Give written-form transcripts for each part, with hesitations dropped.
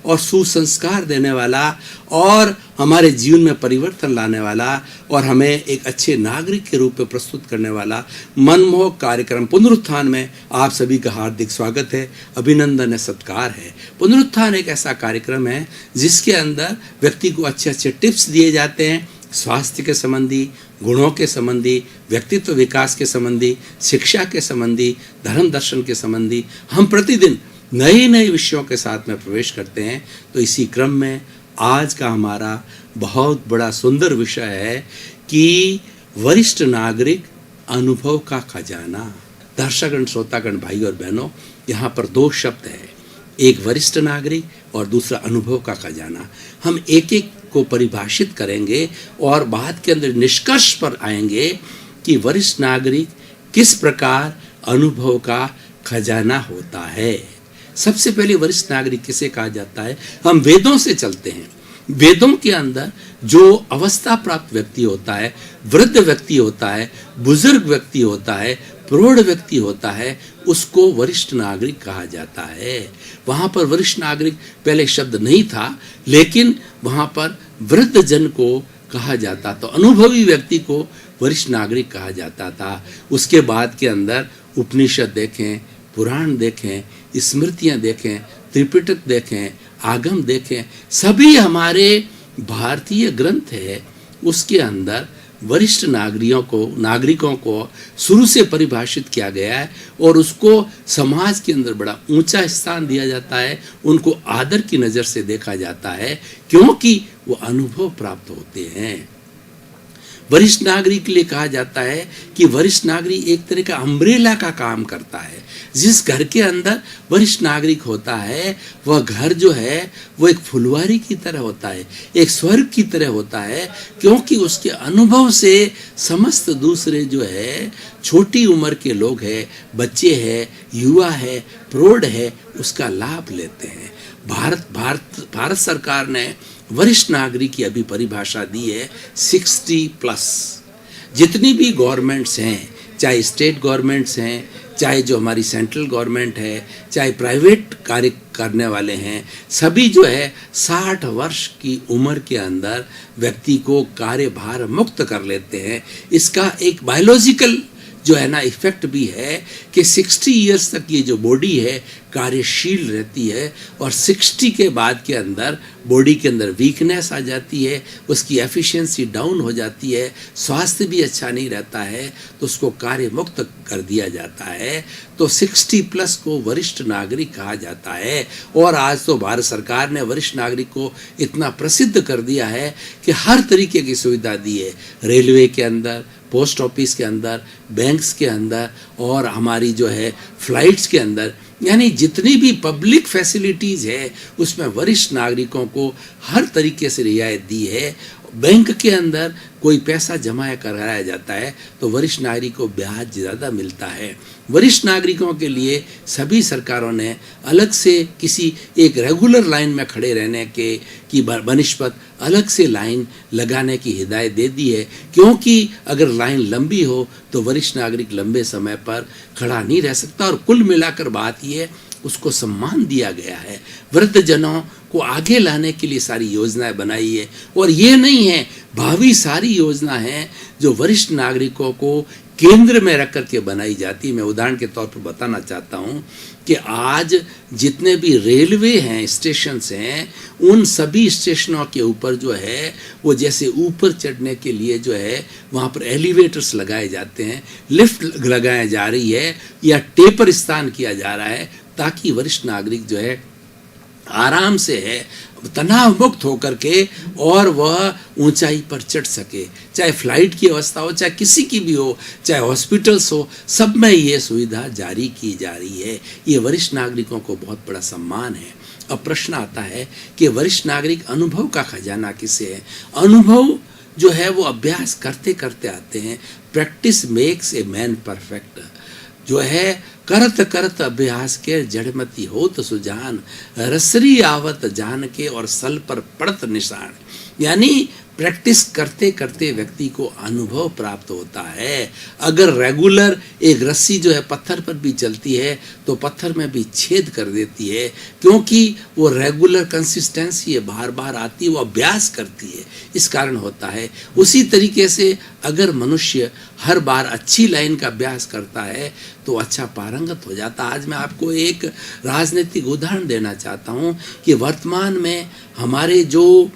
और सुसंस्कार देने वाला और हमारे जीवन में परिवर्तन लाने वाला और हमें एक अच्छे नागरिक के रूप में प्रस्तुत करने वाला मनमोहक कार्यक्रम पुनरुत्थान में आप सभी का हार्दिक स्वागत है, अभिनंदन है, सत्कार है। पुनरुत्थान एक ऐसा कार्यक्रम है जिसके अंदर व्यक्ति को अच्छे अच्छे टिप्स दिए जाते हैं, स्वास्थ्य के संबंधी, गुणों के संबंधी, व्यक्तित्व विकास के संबंधी, शिक्षा के संबंधी, धर्म दर्शन के संबंधी। हम प्रतिदिन नए नए विषयों के साथ में प्रवेश करते हैं। तो इसी क्रम में आज का हमारा बहुत बड़ा सुंदर विषय है कि वरिष्ठ नागरिक अनुभव का खजाना। दर्शकगण, श्रोतागण, भाई और बहनों, यहाँ पर दो शब्द है, एक वरिष्ठ नागरिक और दूसरा अनुभव का खजाना। हम एक एक को परिभाषित करेंगे और बात के अंदर निष्कर्ष पर आएंगे कि वरिष्ठ नागरिक किस प्रकार अनुभव का खजाना होता है। सबसे पहले वरिष्ठ नागरिक किसे कहा जाता है? हम वेदों से चलते हैं। वेदों के अंदर जो अवस्था प्राप्त व्यक्ति होता है, वृद्ध व्यक्ति होता है, बुजुर्ग व्यक्ति होता है, प्रौढ़ व्यक्ति होता है, उसको वरिष्ठ नागरिक कहा जाता है। वहाँ पर वरिष्ठ नागरिक पहले शब्द नहीं था, लेकिन वहाँ पर वृद्ध जन को कहा जाता, तो अनुभवी व्यक्ति को वरिष्ठ नागरिक कहा जाता था। उसके बाद के अंदर उपनिषद देखें, पुराण देखें, स्मृतियाँ देखें, त्रिपिटक देखें, आगम देखें, सभी हमारे भारतीय ग्रंथ है, उसके अंदर वरिष्ठ नागरिकों को शुरू से परिभाषित किया गया है और उसको समाज के अंदर बड़ा ऊंचा स्थान दिया जाता है, उनको आदर की नज़र से देखा जाता है क्योंकि वो अनुभव प्राप्त होते हैं। वरिष्ठ नागरिक के लिए कहा जाता है कि वरिष्ठ नागरिक एक तरह का अम्ब्रेला का काम करता है। जिस घर के अंदर वरिष्ठ नागरिक होता है वह घर जो है वो एक फुलवारी की तरह होता है, एक स्वर्ग की तरह होता है, क्योंकि उसके अनुभव से समस्त दूसरे जो है छोटी उम्र के लोग हैं, बच्चे हैं, युवा है, प्रौढ़ है, उसका लाभ लेते हैं। भारत सरकार ने वरिष्ठ नागरिक की अभी परिभाषा दी है 60+। जितनी भी गवर्नमेंट्स हैं, चाहे स्टेट गवर्नमेंट्स हैं, चाहे जो हमारी सेंट्रल गवर्नमेंट है, चाहे प्राइवेट कार्य करने वाले हैं, सभी जो है 60 वर्ष की उम्र के अंदर व्यक्ति को कार्यभार मुक्त कर लेते हैं। इसका एक बायोलॉजिकल जो है ना इफेक्ट भी है कि 60 इयर्स तक ये जो बॉडी है कार्यशील रहती है और 60 के बाद के अंदर बॉडी के अंदर वीकनेस आ जाती है, उसकी एफिशिएंसी डाउन हो जाती है, स्वास्थ्य भी अच्छा नहीं रहता है, तो उसको कार्य मुक्त कर दिया जाता है। तो 60+ को वरिष्ठ नागरिक कहा जाता है। और आज तो भारत सरकार ने वरिष्ठ नागरिक को इतना प्रसिद्ध कर दिया है कि हर तरीके की सुविधा दी है, रेलवे के अंदर, पोस्ट ऑफिस के अंदर, बैंक्स के अंदर और हमारी जो है फ्लाइट्स के अंदर, यानी जितनी भी पब्लिक फैसिलिटीज़ है उसमें वरिष्ठ नागरिकों को हर तरीके से रियायत दी है। बैंक के अंदर कोई पैसा जमा कराया जाता है तो वरिष्ठ नागरिक को ब्याज ज़्यादा मिलता है। वरिष्ठ नागरिकों के लिए सभी सरकारों ने अलग से किसी एक रेगुलर लाइन में खड़े रहने की बनिस्बत अलग से लाइन लगाने की हिदायत दे दी है, क्योंकि अगर लाइन लंबी हो तो वरिष्ठ नागरिक लंबे समय पर खड़ा नहीं रह सकता। और कुल मिलाकर बात यह है उसको सम्मान दिया गया है। वृद्ध जनों को आगे लाने के लिए सारी योजनाएं बनाई है और ये नहीं है, भावी सारी योजना है जो वरिष्ठ नागरिकों को केंद्र में रख करके बनाई जाती है। मैं उदाहरण के तौर पर बताना चाहता हूँ कि आज जितने भी रेलवे हैं, स्टेशंस हैं, उन सभी स्टेशनों के ऊपर जो है वो जैसे ऊपर चढ़ने के लिए जो है वहाँ पर एलिवेटर्स लगाए जाते हैं, लिफ्ट लगाई जा रही है या टेपर स्थान किया जा रहा है ताकि वरिष्ठ नागरिक जो है आराम से है तनाव मुक्त होकर के और वह ऊंचाई पर चढ़ सके। चाहे फ्लाइट की अवस्था हो, चाहे किसी की भी हो, चाहे हॉस्पिटल्स हो, सब में ये सुविधा जारी की जा रही है। ये वरिष्ठ नागरिकों को बहुत बड़ा सम्मान है। अब प्रश्न आता है कि वरिष्ठ नागरिक अनुभव का खजाना किसे है? अनुभव जो है वो अभ्यास करते करते आते हैं। Practice makes a man perfect. जो है करत करत अभ्यास के जड़मती होत सुजान, रसरी आवत जान के और सल पर पड़त निशान। यानी प्रैक्टिस करते करते व्यक्ति को अनुभव प्राप्त होता है। अगर रेगुलर एक रस्सी जो है पत्थर पर भी चलती है तो पत्थर में भी छेद कर देती है, क्योंकि वो रेगुलर कंसिस्टेंसी है, बार बार आती है, वो अभ्यास करती है, इस कारण होता है। उसी तरीके से अगर मनुष्य हर बार अच्छी लाइन का अभ्यास करता है तो अच्छा पारंगत हो जाता है। आज मैं आपको एक राजनीतिक उदाहरण देना चाहता हूँ कि वर्तमान में हमारे जो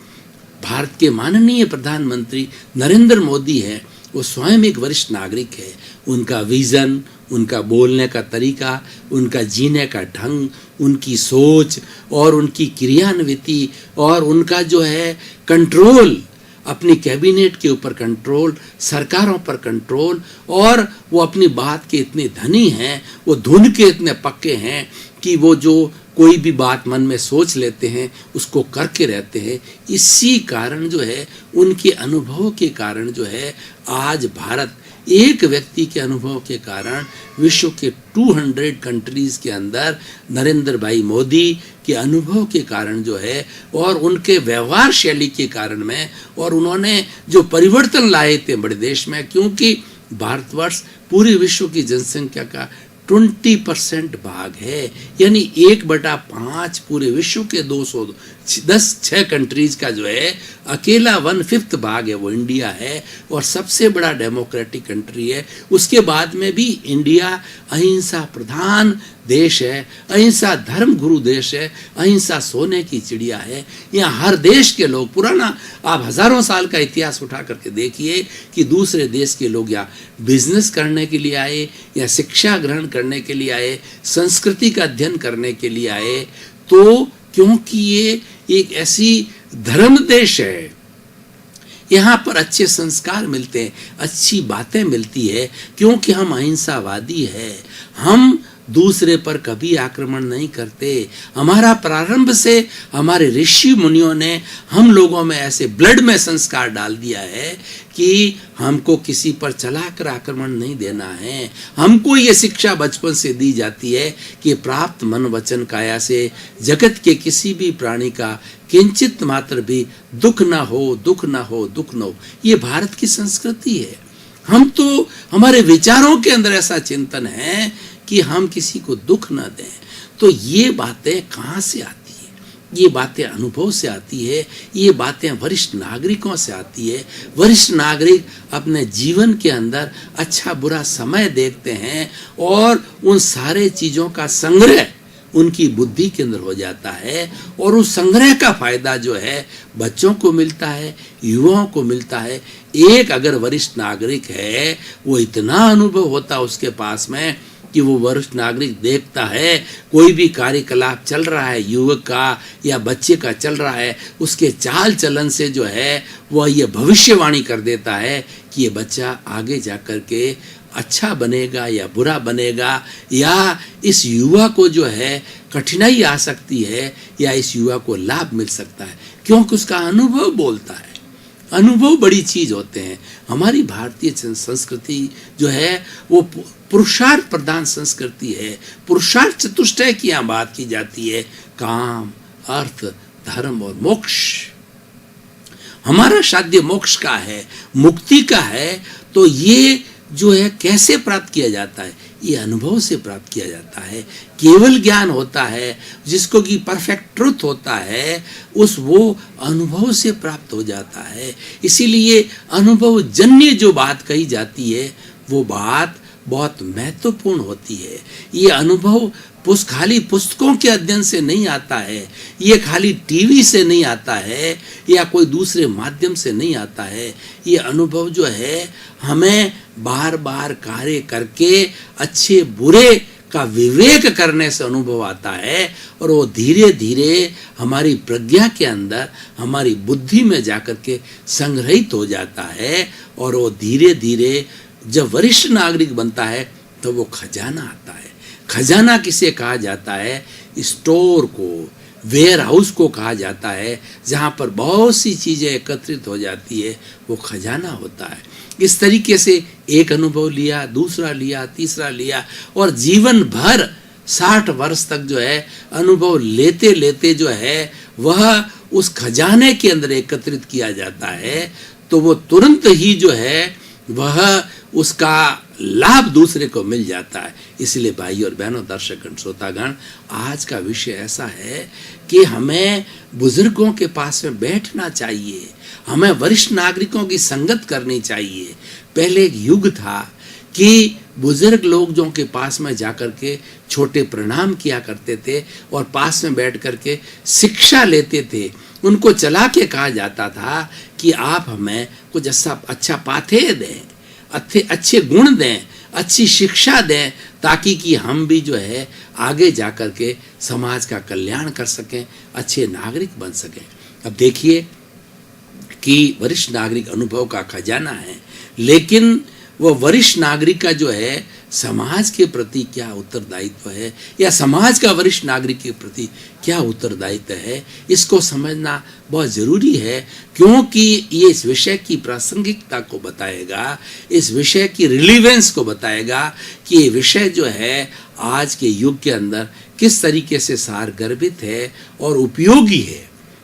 भारत के माननीय प्रधानमंत्री नरेंद्र मोदी हैं, वो स्वयं एक वरिष्ठ नागरिक है। उनका विजन, उनका बोलने का तरीका, उनका जीने का ढंग, उनकी सोच और उनकी क्रियान्विति और उनका जो है कंट्रोल, अपनी कैबिनेट के ऊपर कंट्रोल, सरकारों पर कंट्रोल, और वो अपनी बात के इतने धनी हैं, वो धुन के इतने पक्के हैं कि वो जो कोई भी बात मन में सोच लेते हैं उसको करके रहते हैं। इसी कारण जो है, उनके अनुभव के कारण जो है, आज भारत एक व्यक्ति के अनुभव के कारण विश्व के 200 कंट्रीज के अंदर नरेंद्र भाई मोदी के अनुभव के कारण जो है, और उनके व्यवहार शैली के कारण में, और उन्होंने जो परिवर्तन लाए थे बड़े देश में, क्योंकि भारतवर्ष पूरे विश्व की जनसंख्या का 20% भाग है, यानी 1/5 पूरे विश्व के 210 कंट्रीज का जो है अकेला 1/5 भाग है, वो इंडिया है, और सबसे बड़ा डेमोक्रेटिक कंट्री है। उसके बाद में भी इंडिया अहिंसा प्रधान देश है, अहिंसा धर्म गुरु देश है, अहिंसा सोने की चिड़िया है। यहाँ हर देश के लोग, पुराना आप हजारों साल का इतिहास उठा करके देखिए कि दूसरे देश के लोग यहाँ बिजनेस करने के लिए आए, या शिक्षा ग्रहण करने के लिए आए, संस्कृति का अध्ययन करने के लिए आए, तो क्योंकि ये एक ऐसी धर्म देश है, यहाँ पर अच्छे संस्कार मिलते हैं, अच्छी बातें मिलती है, क्योंकि हम अहिंसावादी है। हम दूसरे पर कभी आक्रमण नहीं करते। हमारा प्रारंभ से हमारे ऋषि मुनियों ने हम लोगों में ऐसे ब्लड में संस्कार डाल दिया है कि हमको किसी पर चलाकर आक्रमण नहीं देना है। हमको ये शिक्षा बचपन से दी जाती है कि प्राप्त मन वचन काया से जगत के किसी भी प्राणी का किंचित मात्र भी दुख ना हो, दुख ना हो, दुख ना हो। ये भारत की संस्कृति है। हम तो, हमारे विचारों के अंदर ऐसा चिंतन है कि हम किसी को दुख ना दें। तो ये बातें कहाँ से आती है? ये बातें अनुभव से आती है, ये बातें वरिष्ठ नागरिकों से आती है। वरिष्ठ नागरिक अपने जीवन के अंदर अच्छा बुरा समय देखते हैं, और उन सारे चीज़ों का संग्रह उनकी बुद्धि के अंदर हो जाता है, और उस संग्रह का फायदा जो है बच्चों को मिलता है, युवाओं को मिलता है। एक अगर वरिष्ठ नागरिक है, वो इतना अनुभव होता है उसके पास में कि वो वरिष्ठ नागरिक देखता है कोई भी कार्यकलाप चल रहा है, युवक का या बच्चे का चल रहा है, उसके चाल चलन से जो है वह ये भविष्यवाणी कर देता है कि ये बच्चा आगे जा कर के अच्छा बनेगा या बुरा बनेगा, या इस युवा को जो है कठिनाई आ सकती है या इस युवा को लाभ मिल सकता है, क्योंकि उसका अनुभव बोलता है। अनुभव बड़ी चीज होते हैं। हमारी भारतीय संस्कृति जो है वो पुरुषार्थ प्रधान संस्कृति है। पुरुषार्थ चतुष्टय की यहाँ बात की जाती है, काम, अर्थ, धर्म और मोक्ष। हमारा साध्य मोक्ष का है, मुक्ति का है। तो ये जो है कैसे प्राप्त किया जाता है? ये अनुभव से प्राप्त किया जाता है। केवल ज्ञान होता है जिसको कि परफेक्ट ट्रुथ होता है, उस वो अनुभव से प्राप्त हो जाता है। इसीलिए अनुभव जन्य जो बात कही जाती है वो बात बहुत महत्वपूर्ण होती है। ये अनुभव खाली पुस्तकों के अध्ययन से नहीं आता है, ये खाली टीवी से नहीं आता है या कोई दूसरे माध्यम से नहीं आता है। ये अनुभव जो है हमें बार बार कार्य करके अच्छे बुरे का विवेक करने से अनुभव आता है, और वो धीरे धीरे हमारी प्रज्ञा के अंदर, हमारी बुद्धि में जाकर के संग्रहित हो जाता है। और वो धीरे धीरे जब वरिष्ठ नागरिक बनता है तो वो खजाना आता है। खजाना किसे कहा जाता है? स्टोर को, वेयर हाउस को कहा जाता है, जहाँ पर बहुत सी चीज़ें एकत्रित हो जाती है, वो खजाना होता है। इस तरीके से एक अनुभव लिया, दूसरा लिया, तीसरा लिया, और जीवन भर 60 वर्ष तक जो है अनुभव लेते लेते जो है वह उस खजाने के अंदर एकत्रित किया जाता है तो वो तुरंत ही जो है वह उसका लाभ दूसरे को मिल जाता है। इसलिए भाई और बहनों, दर्शकगण, श्रोतागण, आज का विषय ऐसा है कि हमें बुजुर्गों के पास में बैठना चाहिए, हमें वरिष्ठ नागरिकों की संगत करनी चाहिए। पहले एक युग था कि बुजुर्ग लोग जो के पास में जाकर के छोटे प्रणाम किया करते थे और पास में बैठ करके शिक्षा लेते थे। उनको चला के कहा जाता था कि आप हमें कुछ अच्छा पाथेय दें, अच्छे गुण दें, अच्छी शिक्षा दें, ताकि कि हम भी जो है आगे जाकर के समाज का कल्याण कर सकें, अच्छे नागरिक बन सकें। अब देखिए कि वरिष्ठ नागरिक अनुभव का खजाना है, लेकिन वो वरिष्ठ नागरिक का जो है समाज के प्रति क्या उत्तरदायित्व है, या समाज का वरिष्ठ नागरिक के प्रति क्या उत्तरदायित्व है, इसको समझना बहुत ज़रूरी है, क्योंकि ये इस विषय की प्रासंगिकता को बताएगा, इस विषय की रिलीवेंस को बताएगा कि ये विषय जो है आज के युग के अंदर किस तरीके से सारगर्भित है और उपयोगी है।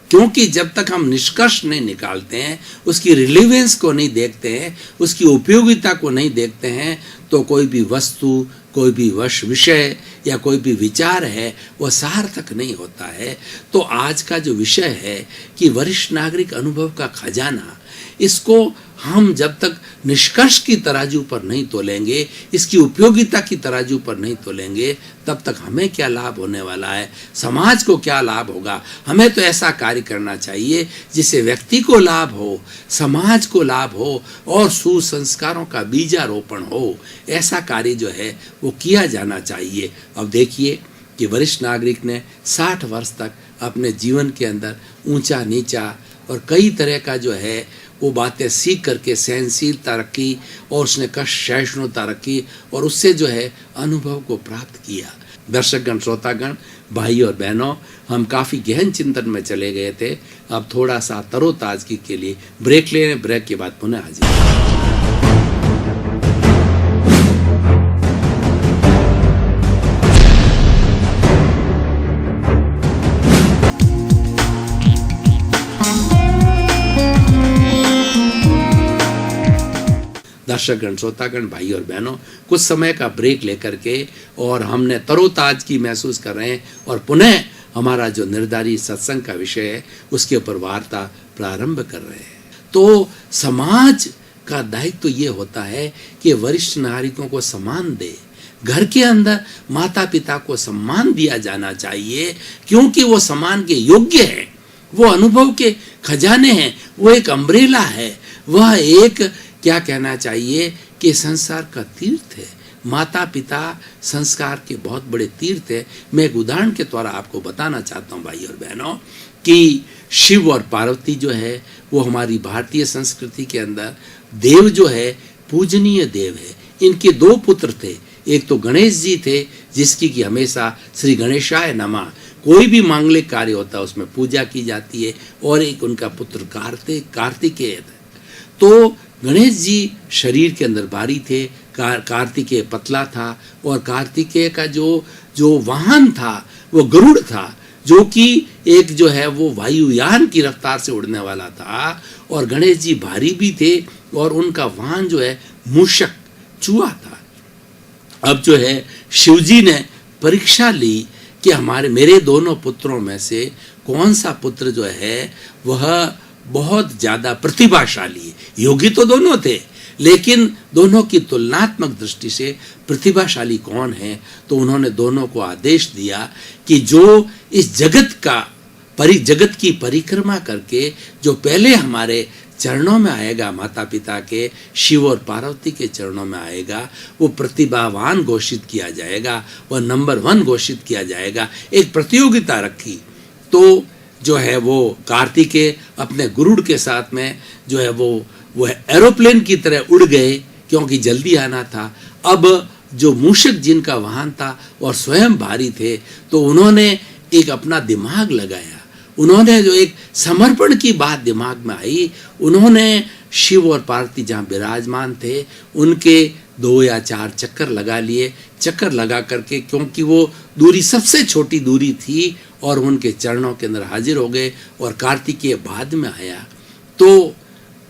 क्योंकि जब तक हम निष्कर्ष नहीं निकालते हैं, उसकी रिलेवेंस को नहीं देखते हैं, उसकी उपयोगिता को नहीं देखते हैं, तो कोई भी वस्तु, कोई भी विषय या कोई भी विचार है वह सार्थक नहीं होता है। तो आज का जो विषय है कि वरिष्ठ नागरिक अनुभव का खजाना, इसको हम जब तक निष्कर्ष की तराजू पर नहीं तोलेंगे, इसकी उपयोगिता की तराजू पर नहीं तोलेंगे, तब तक हमें क्या लाभ होने वाला है, समाज को क्या लाभ होगा। हमें तो ऐसा कार्य करना चाहिए जिससे व्यक्ति को लाभ हो, समाज को लाभ हो और सुसंस्कारों का बीजारोपण हो। ऐसा कार्य जो है वो किया जाना चाहिए। अब देखिए कि वरिष्ठ नागरिक ने 60 वर्ष तक अपने जीवन के अंदर ऊंचा नीचा और कई तरह का जो है वो बातें सीख करके सहनशीलता रखी और उसने कष्ट सहिष्णुता रखी और उससे जो है अनुभव को प्राप्त किया। दर्शकगण, श्रोतागण, भाई और बहनों, हम काफ़ी गहन चिंतन में चले गए थे। अब थोड़ा सा तरोताजगी के लिए ब्रेक ले लें, ब्रेक के बाद पुनः हाजिर। दर्शकगण, श्रोतागण, भाई और बहनों, कुछ समय का ब्रेक लेकर के और हमने तरोताजगी महसूस कर रहे हैं और पुनः हमारा जो निर्धारित सत्संग का विषय है उसके ऊपर वार्ता प्रारंभ कर रहे हैं। तो समाज का दायित्व तो ये होता है कि वरिष्ठ नागरिकों को सम्मान दे। घर के अंदर माता पिता को सम्मान दिया जाना चाहिए, क्योंकि वो सम्मान के योग्य है, वो अनुभव के खजाने हैं, वो एक अम्ब्रेला है, वह एक क्या कहना चाहिए कि संसार का तीर्थ है। माता पिता संस्कार के बहुत बड़े तीर्थ है। मैं एक उदाहरण के द्वारा आपको बताना चाहता हूँ भाई और बहनों कि शिव और पार्वती जो है वो हमारी भारतीय संस्कृति के अंदर देव जो है पूजनीय देव है। इनके 2 पुत्र थे, एक तो गणेश जी थे जिसकी कि हमेशा श्री गणेशाय नमः कोई भी मांगलिक कार्य होता है उसमें पूजा की जाती है, और एक उनका पुत्र कार्तिकेय थे। तो गणेश जी शरीर के अंदर भारी थे, कार्तिकेय पतला था, और कार्तिकेय का जो वाहन था वो गरुड़ था, जो कि एक जो है वो वायुयान की रफ्तार से उड़ने वाला था, और गणेश जी भारी भी थे और उनका वाहन जो है मूषक, चूहा था। अब जो है शिवजी ने परीक्षा ली कि मेरे दोनों पुत्रों में से कौन सा पुत्र जो है वह बहुत ज्यादा प्रतिभाशाली है। योगी तो दोनों थे, लेकिन दोनों की तुलनात्मक दृष्टि से प्रतिभाशाली कौन है। तो उन्होंने दोनों को आदेश दिया कि जो इस जगत की परिक्रमा करके जो पहले हमारे चरणों में आएगा, माता पिता के शिव और पार्वती के चरणों में आएगा, वो प्रतिभावान घोषित किया जाएगा, वह नंबर 1 घोषित किया जाएगा। एक प्रतियोगिता रखी, तो जो है वो कार्तिकेय अपने गरुड़ के साथ में जो है वो एरोप्लेन की तरह उड़ गए, क्योंकि जल्दी आना था। अब जो मूषक जिनका वाहन था और स्वयं भारी थे, तो उन्होंने एक अपना दिमाग लगाया। उन्होंने जो एक समर्पण की बात दिमाग में आई, उन्होंने शिव और पार्वती जहाँ विराजमान थे उनके 2 या 4 चक्कर लगा लिए। चक्कर लगा करके, क्योंकि वो दूरी सबसे छोटी दूरी थी, और उनके चरणों के अंदर हाजिर हो गए। और कार्तिकेय बाद में आया। तो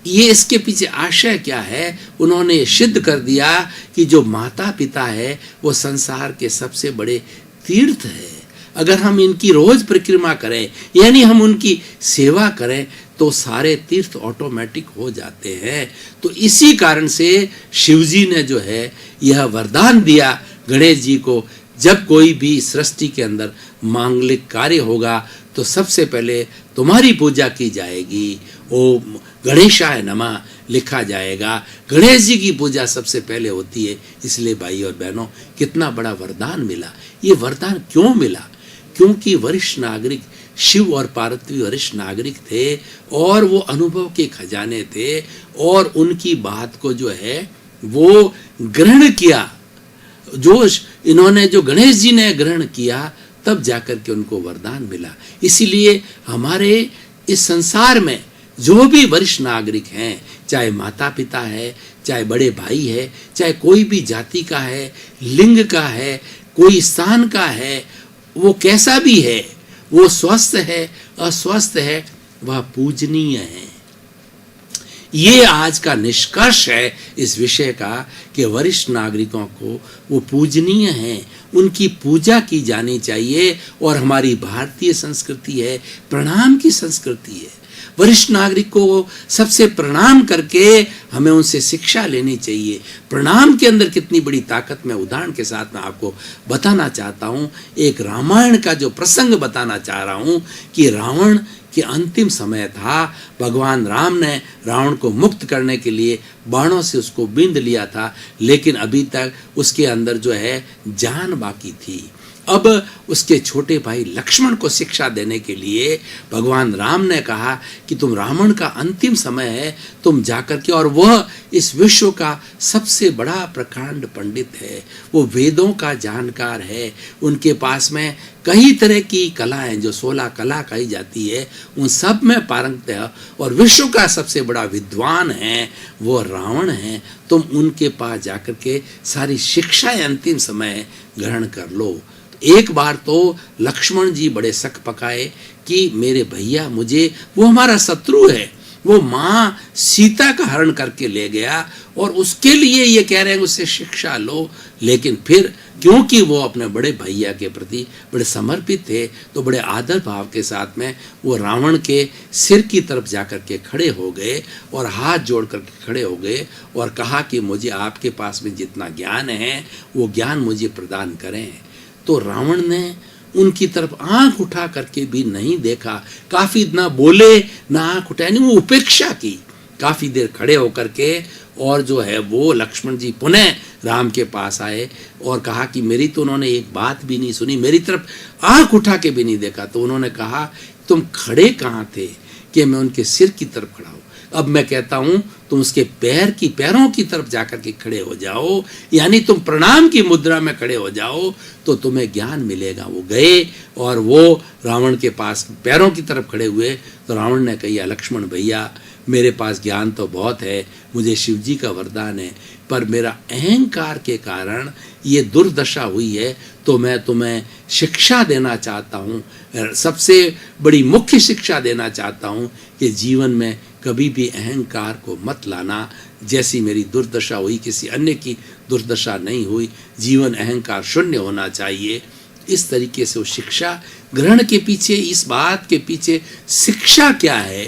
ये इसके पीछे आशय क्या है? उन्होंने सिद्ध कर दिया कि जो माता पिता है वो संसार के सबसे बड़े तीर्थ है। अगर हम इनकी रोज परिक्रमा करें, यानी हम उनकी सेवा करें, तो सारे तीर्थ ऑटोमेटिक हो जाते हैं। तो इसी कारण से शिवजी ने जो है यह वरदान दिया गणेश जी को, जब कोई भी सृष्टि के अंदर मांगलिक कार्य होगा तो सबसे पहले तुम्हारी पूजा की जाएगी। ओम गणेशाय नमः लिखा जाएगा। गणेश जी की पूजा सबसे पहले होती है। इसलिए भाई और बहनों, कितना बड़ा वरदान मिला। ये वरदान क्यों मिला? क्योंकि वरिष्ठ नागरिक, शिव और पार्वती वरिष्ठ नागरिक थे, और वो अनुभव के खजाने थे, और उनकी बात को जो है वो ग्रहण किया। जो इन्होंने, जो गणेश जी ने ग्रहण किया, तब जाकर के उनको वरदान मिला। इसीलिए हमारे इस संसार में जो भी वरिष्ठ नागरिक हैं, चाहे माता पिता है, चाहे बड़े भाई है, चाहे कोई भी जाति का है, लिंग का है, कोई स्थान का है, वो कैसा भी है, वो स्वस्थ है, अस्वस्थ है, वह पूजनीय है। ये आज का निष्कर्ष है इस विषय का कि वरिष्ठ नागरिकों को वो पूजनीय हैं, उनकी पूजा की जानी चाहिए। और हमारी भारतीय संस्कृति है, प्रणाम की संस्कृति है। वरिष्ठ नागरिक को सबसे प्रणाम करके हमें उनसे शिक्षा लेनी चाहिए। प्रणाम के अंदर कितनी बड़ी ताकत, मैं उदाहरण के साथ में आपको बताना चाहता हूँ। एक रामायण का जो प्रसंग बताना चाह रहा हूँ कि रावण के अंतिम समय था। भगवान राम ने रावण को मुक्त करने के लिए बाणों से उसको बींध लिया था, लेकिन अभी तक उसके अंदर जो है जान बाकी थी। अब उसके छोटे भाई लक्ष्मण को शिक्षा देने के लिए भगवान राम ने कहा कि तुम, रावण का अंतिम समय है, तुम जाकर के, और वह इस विश्व का सबसे बड़ा प्रकांड पंडित है, वो वेदों का जानकार है, उनके पास में कई तरह की कलाएं, जो 16 कला कही जाती है, उन सब में पारंगत है, और विश्व का सबसे बड़ा विद्वान है वो रावण है। तुम उनके पास जाकर के सारी शिक्षाएं अंतिम समय ग्रहण कर लो। एक बार तो लक्ष्मण जी बड़े शक पकाए कि मेरे भैया, मुझे, वो हमारा शत्रु है, वो माँ सीता का हरण करके ले गया, और उसके लिए ये कह रहे हैं उससे शिक्षा लो। लेकिन फिर क्योंकि वो अपने बड़े भैया के प्रति बड़े समर्पित थे, तो बड़े आदर भाव के साथ में वो रावण के सिर की तरफ जाकर के खड़े हो गए, और हाथ जोड़ करके खड़े हो गए, और कहा कि मुझे आपके पास में जितना ज्ञान है वो ज्ञान मुझे प्रदान करें। तो रावण ने उनकी तरफ आंख उठा करके भी नहीं देखा, काफी ना बोले ना आंख उठाए, नहीं, वो उपेक्षा की। काफी देर खड़े होकर के, और जो है वो लक्ष्मण जी पुनः राम के पास आए और कहा कि मेरी तो उन्होंने एक बात भी नहीं सुनी, मेरी तरफ आंख उठा के भी नहीं देखा। तो उन्होंने कहा तुम खड़े कहाँ थे कि मैं उनके सिर की तरफ खड़ा हूँ। अब मैं कहता हूं तुम उसके पैरों की तरफ जाकर के खड़े हो जाओ, यानी तुम प्रणाम की मुद्रा में खड़े हो जाओ, तो तुम्हें ज्ञान मिलेगा। वो गए और वो रावण के पास पैरों की तरफ खड़े हुए। तो रावण ने कहा लक्ष्मण भैया, मेरे पास ज्ञान तो बहुत है, मुझे शिवजी का वरदान है, पर मेरा अहंकार के कारण ये दुर्दशा हुई है, तो मैं तुम्हें शिक्षा देना चाहता हूँ, सबसे बड़ी मुख्य शिक्षा देना चाहता हूँ कि जीवन में कभी भी अहंकार को मत लाना। जैसी मेरी दुर्दशा हुई, किसी अन्य की दुर्दशा नहीं हुई, जीवन अहंकार शून्य होना चाहिए। इस तरीके से वो शिक्षा ग्रहण के पीछे, इस बात के पीछे शिक्षा क्या है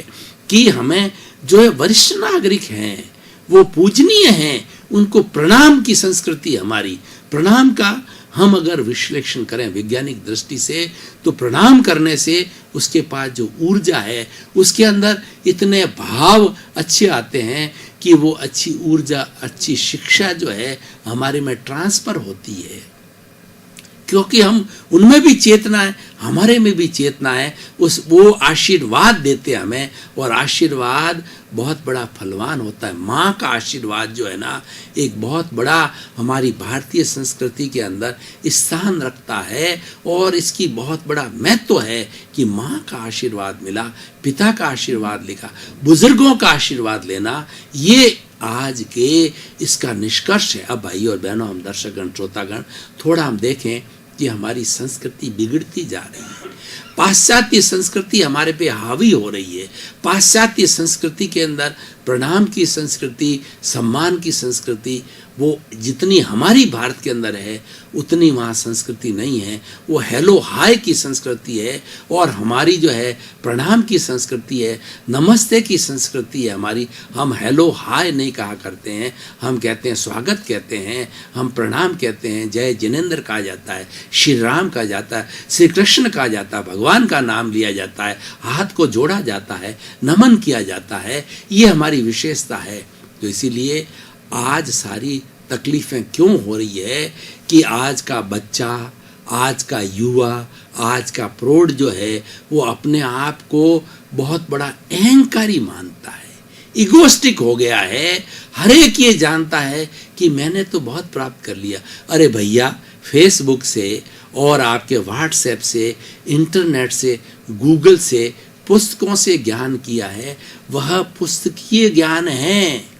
कि हमें जो है वरिष्ठ नागरिक हैं वो पूजनीय हैं, उनको प्रणाम की संस्कृति हमारी। प्रणाम का हम अगर विश्लेषण करें वैज्ञानिक दृष्टि से, तो प्रणाम करने से उसके पास जो ऊर्जा है, उसके अंदर इतने भाव अच्छे आते हैं कि वो अच्छी ऊर्जा, अच्छी शिक्षा जो है हमारे में ट्रांसफर होती है, क्योंकि हम उनमें भी चेतना है, हमारे में भी चेतना है। वो आशीर्वाद देते हमें, और आशीर्वाद बहुत बड़ा फलवान होता है। माँ का आशीर्वाद जो है ना, एक बहुत बड़ा हमारी भारतीय संस्कृति के अंदर स्थान रखता है, और इसकी बहुत बड़ा महत्व है कि माँ का आशीर्वाद मिला, पिता का आशीर्वाद लिखा, बुजुर्गों का आशीर्वाद लेना, ये आज के इसका निष्कर्ष है। अब भाई और बहनों, हम दर्शकगण, श्रोतागण, थोड़ा हम देखें कि हमारी संस्कृति बिगड़ती जा रही है। पाश्चात्य संस्कृति हमारे पे हावी हो रही है। पाश्चात्य संस्कृति के अंदर प्रणाम की संस्कृति, सम्मान की संस्कृति, वो जितनी हमारी भारत के अंदर है उतनी वहाँ संस्कृति नहीं है। वो हेलो हाय की संस्कृति है, और हमारी जो है प्रणाम की संस्कृति है, नमस्ते की संस्कृति है हमारी। हम हेलो हाय नहीं कहा करते हैं, हम कहते हैं स्वागत कहते हैं, हम प्रणाम कहते हैं, जय जिनेंद्र कहा जाता है, श्री राम कहा जाता है, श्री कृष्ण कहा जाता है, भगवान का नाम लिया जाता है, हाथ को जोड़ा जाता है, नमन किया जाता है। ये हमारी विशेषता है। तो इसीलिए आज सारी तकलीफें क्यों हो रही है कि आज का बच्चा, आज का युवा, आज का प्रौढ़ जो है वो अपने आप को बहुत बड़ा अहंकारी मानता है, इगोस्टिक हो गया है। हर एक ये जानता है कि मैंने तो बहुत प्राप्त कर लिया। अरे भैया, फेसबुक से और आपके व्हाट्सएप से, इंटरनेट से, गूगल से, पुस्तकों से ज्ञान किया है, वह पुस्तकीय ज्ञान है।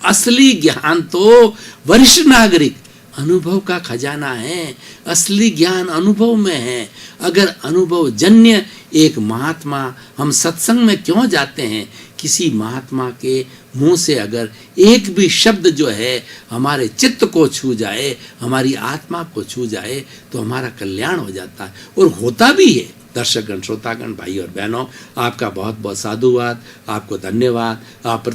असली ज्ञान तो वरिष्ठ नागरिक अनुभव का खजाना है। असली ज्ञान अनुभव में है। अगर अनुभव जन्य एक महात्मा, हम सत्संग में क्यों जाते हैं, किसी महात्मा के मुंह से अगर एक भी शब्द जो है हमारे चित्त को छू जाए, हमारी आत्मा को छू जाए, तो हमारा कल्याण हो जाता है, और होता भी है। दर्शकगण, श्रोतागण, भाई और बहनों, आपका बहुत बहुत साधुवाद, आपको धन्यवाद। आप